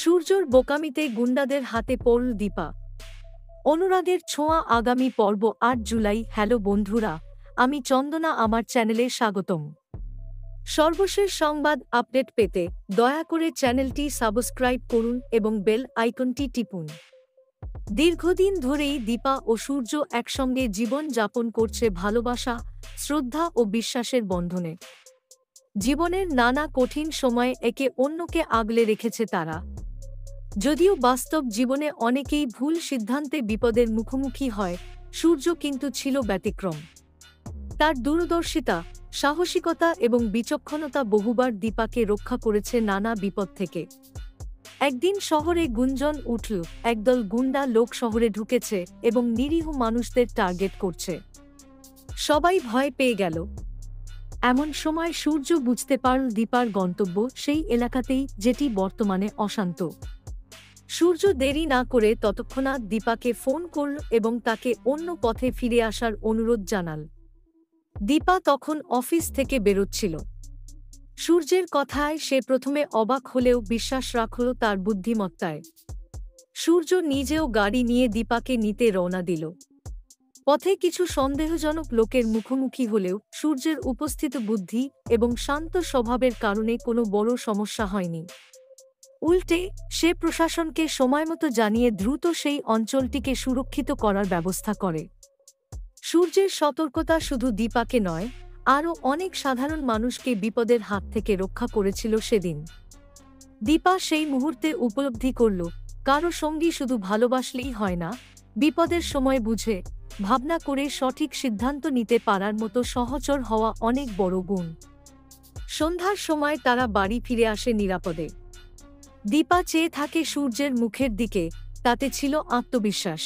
সূর্যর বোকামিতে গুন্ডাদের হাতে পড়ল দীপা। অনুরাগের ছোঁয়া আগামী পর্ব ৮ জুলাই। হ্যালো বন্ধুরা, আমি চন্দনা, আমার চ্যানেলে স্বাগতম। সর্বশেষ সংবাদ আপডেট পেতে দয়া করে চ্যানেলটি সাবস্ক্রাইব করুন এবং বেল আইকনটি টিপুন। দীর্ঘদিন ধরেই দীপা ও সূর্য একসঙ্গে জীবন যাপন করছে ভালোবাসা, শ্রদ্ধা ও বিশ্বাসের বন্ধনে। জীবনের নানা কঠিন সময়ে একে অন্যকে আগলে রেখেছে তারা। যদিও বাস্তব জীবনে অনেকেই ভুল সিদ্ধান্তে বিপদের মুখোমুখি হয়, সূর্য কিন্তু ছিল ব্যতিক্রম। তার দূরদর্শিতা, সাহসিকতা এবং বিচক্ষণতা বহুবার দীপাকে রক্ষা করেছে নানা বিপদ থেকে। একদিন শহরে গুঞ্জন উঠল, একদল গুন্ডা লোক শহরে ঢুকেছে এবং নিরীহ মানুষদের টার্গেট করছে। সবাই ভয় পেয়ে গেল। এমন সময় সূর্য বুঝতে পারল দীপার গন্তব্য সেই এলাকাতেই, যেটি বর্তমানে অশান্ত। সূর্য দেরি না করে তৎক্ষণাৎ দীপাকে ফোন করল এবং তাকে অন্য পথে ফিরে আসার অনুরোধ জানাল। দীপা তখন অফিস থেকে বেরোচ্ছিল। সূর্যের কথায় সে প্রথমে অবাক হলেও বিশ্বাস রাখল তার বুদ্ধিমত্তায়। সূর্য নিজেও গাড়ি নিয়ে দীপাকে নিতে রওনা দিল। পথে কিছু সন্দেহজনক লোকের মুখোমুখি হলেও সূর্যের উপস্থিত বুদ্ধি এবং শান্ত স্বভাবের কারণে কোনো বড় সমস্যা হয়নি। উল্টে সে প্রশাসনকে সময়মতো জানিয়ে দ্রুত সেই অঞ্চলটিকে সুরক্ষিত করার ব্যবস্থা করে। সূর্যের সতর্কতা শুধু দীপাকে নয়, আরও অনেক সাধারণ মানুষকে বিপদের হাত থেকে রক্ষা করেছিল সেদিন। দীপা সেই মুহূর্তে উপলব্ধি করল, কারো সঙ্গী শুধু ভালোবাসলেই হয় না, বিপদের সময় বুঝে ভাবনা করে সঠিক সিদ্ধান্ত নিতে পারার মতো সহচর হওয়া অনেক বড় গুণ। সন্ধ্যার সময় তারা বাড়ি ফিরে আসে নিরাপদে। দীপা চেয়ে থাকে সূর্যের মুখের দিকে, তাতে ছিল আত্মবিশ্বাস।